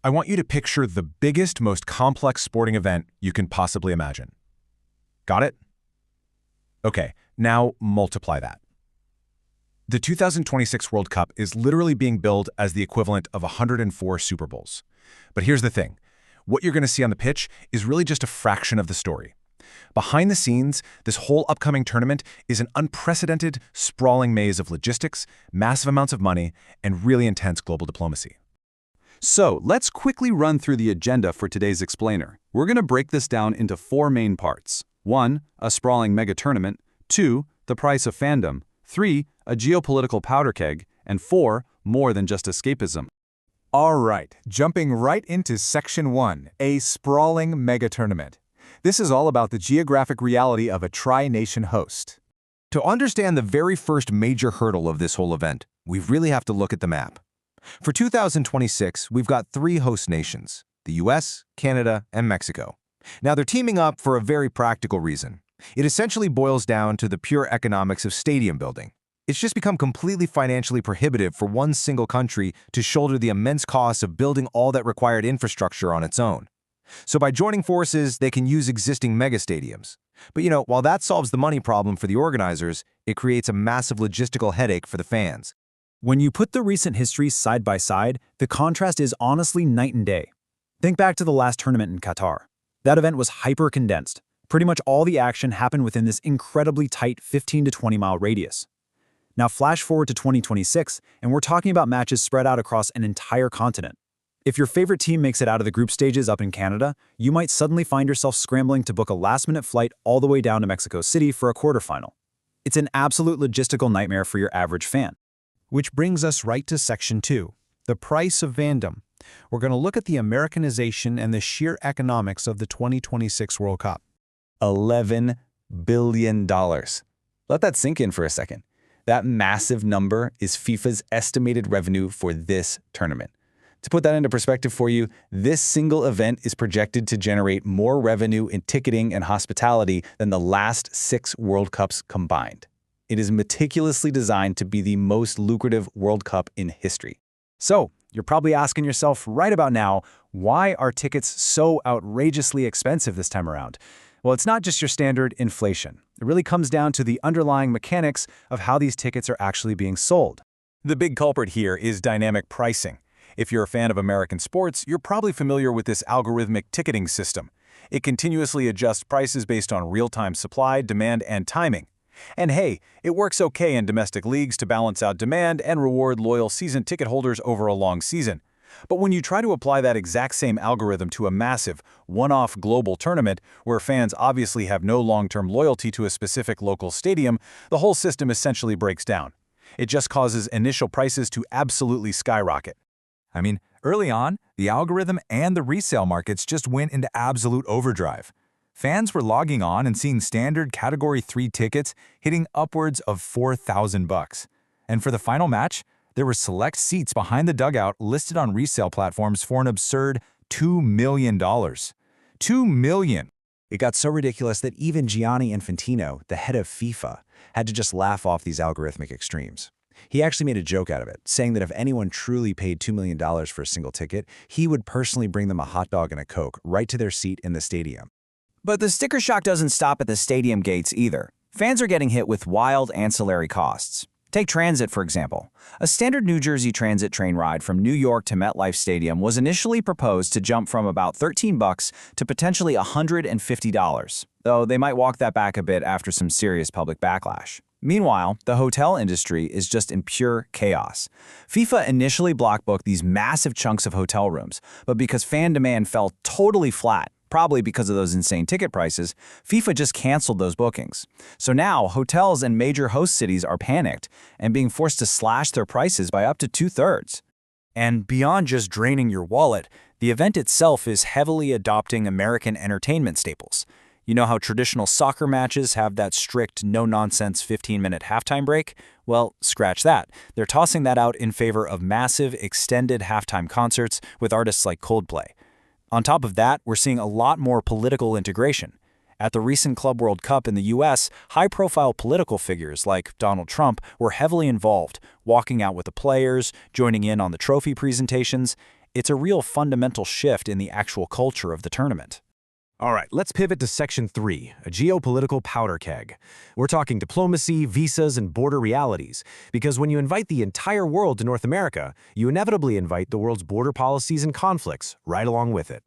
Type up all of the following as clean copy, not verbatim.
I want you to picture the biggest, most complex sporting event you can possibly imagine. Got it? Okay, now multiply that. The 2026 World Cup is literally being billed as the equivalent of 104 Super Bowls. But here's the thing. What you're going to see on the pitch is really just a fraction of the story. Behind the scenes, this whole upcoming tournament is an unprecedented, sprawling maze of logistics, massive amounts of money, and really intense global diplomacy. So, let's quickly run through the agenda for today's explainer. We're going to break this down into 4 main parts. 1. A sprawling mega-tournament. 2. The price of fandom. 3. A geopolitical powder keg. And 4. More than just escapism. All right, jumping right into Section 1, a sprawling mega-tournament. This is all about the geographic reality of a tri-nation host. To understand the very first major hurdle of this whole event, we really have to look at the map. For 2026, we've got 3 host nations, the US, Canada, and Mexico. Now, they're teaming up for a very practical reason. It essentially boils down to the pure economics of stadium building. It's just become completely financially prohibitive for one single country to shoulder the immense costs of building all that required infrastructure on its own. So by joining forces, they can use existing megastadiums. But while that solves the money problem for the organizers, it creates a massive logistical headache for the fans. When you put the recent histories side by side, the contrast is honestly night and day. Think back to the last tournament in Qatar. That event was hyper-condensed. Pretty much all the action happened within this incredibly tight 15 to 20-mile radius. Now flash forward to 2026, and we're talking about matches spread out across an entire continent. If your favorite team makes it out of the group stages up in Canada, you might suddenly find yourself scrambling to book a last-minute flight all the way down to Mexico City for a quarterfinal. It's an absolute logistical nightmare for your average fan. Which brings us right to Section 2, the price of fandom. We're going to look at the Americanization and the sheer economics of the 2026 World Cup. $11 billion. Let that sink in for a second. That massive number is FIFA's estimated revenue for this tournament. To put that into perspective for you, this single event is projected to generate more revenue in ticketing and hospitality than the last 6 World Cups combined. It is meticulously designed to be the most lucrative World Cup in history. So, you're probably asking yourself right about now, why are tickets so outrageously expensive this time around? Well, it's not just your standard inflation. It really comes down to the underlying mechanics of how these tickets are actually being sold. The big culprit here is dynamic pricing. If you're a fan of American sports, you're probably familiar with this algorithmic ticketing system. It continuously adjusts prices based on real-time supply, demand, and timing. And hey, it works okay in domestic leagues to balance out demand and reward loyal season ticket holders over a long season. But when you try to apply that exact same algorithm to a massive, one-off global tournament where fans obviously have no long-term loyalty to a specific local stadium, the whole system essentially breaks down. It just causes initial prices to absolutely skyrocket. I mean, early on, the algorithm and the resale markets just went into absolute overdrive. Fans were logging on and seeing standard Category 3 tickets hitting upwards of $4,000. And for the final match, there were select seats behind the dugout listed on resale platforms for an absurd $2 million. $2 million! It got so ridiculous that even Gianni Infantino, the head of FIFA, had to just laugh off these algorithmic extremes. He actually made a joke out of it, saying that if anyone truly paid $2 million for a single ticket, he would personally bring them a hot dog and a Coke right to their seat in the stadium. But the sticker shock doesn't stop at the stadium gates either. Fans are getting hit with wild ancillary costs. Take transit, for example. A standard New Jersey Transit train ride from New York to MetLife Stadium was initially proposed to jump from about $13 to potentially $150, though they might walk that back a bit after some serious public backlash. Meanwhile, the hotel industry is just in pure chaos. FIFA initially block-booked these massive chunks of hotel rooms, but because fan demand fell totally flat, probably because of those insane ticket prices, FIFA just canceled those bookings. So now, hotels and major host cities are panicked and being forced to slash their prices by up to 2/3. And beyond just draining your wallet, the event itself is heavily adopting American entertainment staples. You know how traditional soccer matches have that strict, no-nonsense 15-minute halftime break? Well, scratch that. They're tossing that out in favor of massive, extended halftime concerts with artists like Coldplay. On top of that, we're seeing a lot more political integration. At the recent Club World Cup in the US, high-profile political figures like Donald Trump were heavily involved, walking out with the players, joining in on the trophy presentations. It's a real fundamental shift in the actual culture of the tournament. All right, let's pivot to Section 3, a geopolitical powder keg. We're talking diplomacy, visas, and border realities, because when you invite the entire world to North America, you inevitably invite the world's border policies and conflicts right along with it.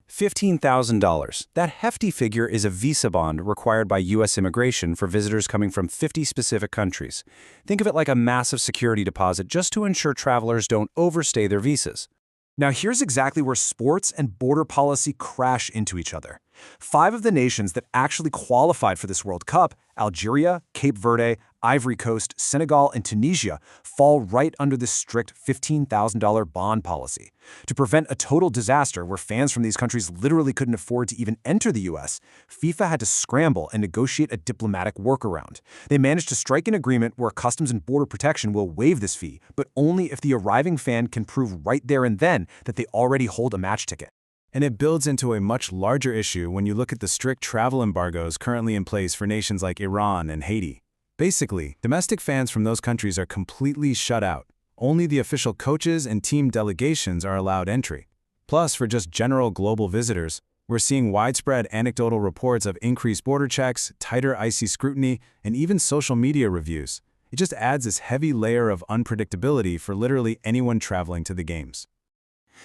$15,000. That hefty figure is a visa bond required by U.S. immigration for visitors coming from 50 specific countries. Think of it like a massive security deposit just to ensure travelers don't overstay their visas. Now here's exactly where sports and border policy crash into each other. 5 of the nations that actually qualified for this World Cup, Algeria, Cape Verde, Ivory Coast, Senegal, and Tunisia, fall right under this strict $15,000 bond policy. To prevent a total disaster where fans from these countries literally couldn't afford to even enter the US, FIFA had to scramble and negotiate a diplomatic workaround. They managed to strike an agreement where Customs and Border Protection will waive this fee, but only if the arriving fan can prove right there and then that they already hold a match ticket. And it builds into a much larger issue when you look at the strict travel embargoes currently in place for nations like Iran and Haiti. Basically, domestic fans from those countries are completely shut out. Only the official coaches and team delegations are allowed entry. Plus, for just general global visitors, we're seeing widespread anecdotal reports of increased border checks, tighter icy scrutiny, and even social media reviews. It just adds this heavy layer of unpredictability for literally anyone traveling to the games.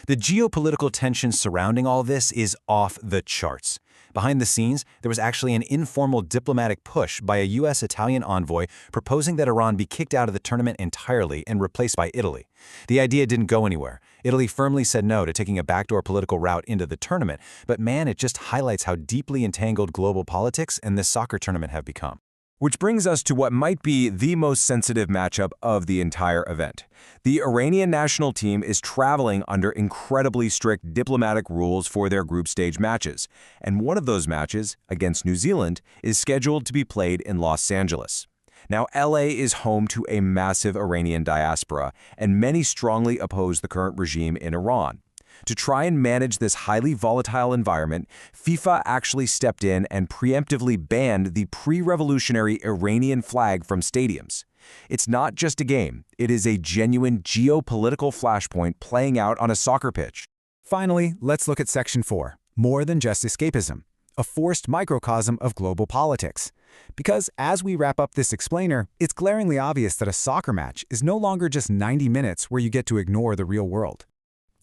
The geopolitical tension surrounding all this is off the charts. Behind the scenes, there was actually an informal diplomatic push by a U.S.-Italian envoy proposing that Iran be kicked out of the tournament entirely and replaced by Italy. The idea didn't go anywhere. Italy firmly said no to taking a backdoor political route into the tournament, but man, it just highlights how deeply entangled global politics and this soccer tournament have become. Which brings us to what might be the most sensitive matchup of the entire event. The Iranian national team is traveling under incredibly strict diplomatic rules for their group stage matches, and one of those matches, against New Zealand, is scheduled to be played in Los Angeles. Now, LA is home to a massive Iranian diaspora, and many strongly oppose the current regime in Iran. To try and manage this highly volatile environment, FIFA actually stepped in and preemptively banned the pre-revolutionary Iranian flag from stadiums. It's not just a game, it is a genuine geopolitical flashpoint playing out on a soccer pitch. Finally, let's look at Section 4, more than just escapism, a forced microcosm of global politics. Because as we wrap up this explainer, it's glaringly obvious that a soccer match is no longer just 90 minutes where you get to ignore the real world.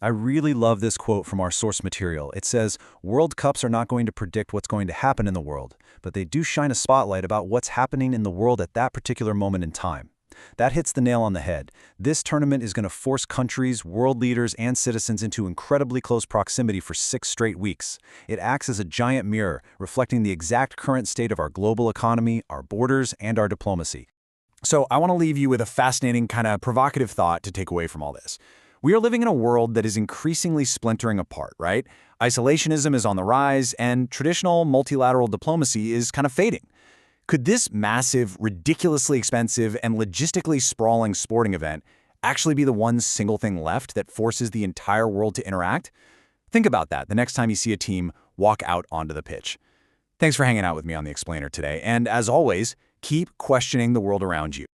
I really love this quote from our source material. It says, "World Cups are not going to predict what's going to happen in the world, but they do shine a spotlight about what's happening in the world at that particular moment in time." That hits the nail on the head. This tournament is going to force countries, world leaders, and citizens into incredibly close proximity for 6 straight weeks. It acts as a giant mirror, reflecting the exact current state of our global economy, our borders, and our diplomacy. So I want to leave you with a fascinating, kind of provocative thought to take away from all this. We are living in a world that is increasingly splintering apart, right? Isolationism is on the rise, and traditional multilateral diplomacy is kind of fading. Could this massive, ridiculously expensive, and logistically sprawling sporting event actually be the one single thing left that forces the entire world to interact? Think about that the next time you see a team walk out onto the pitch. Thanks for hanging out with me on The Explainer today, and as always, keep questioning the world around you.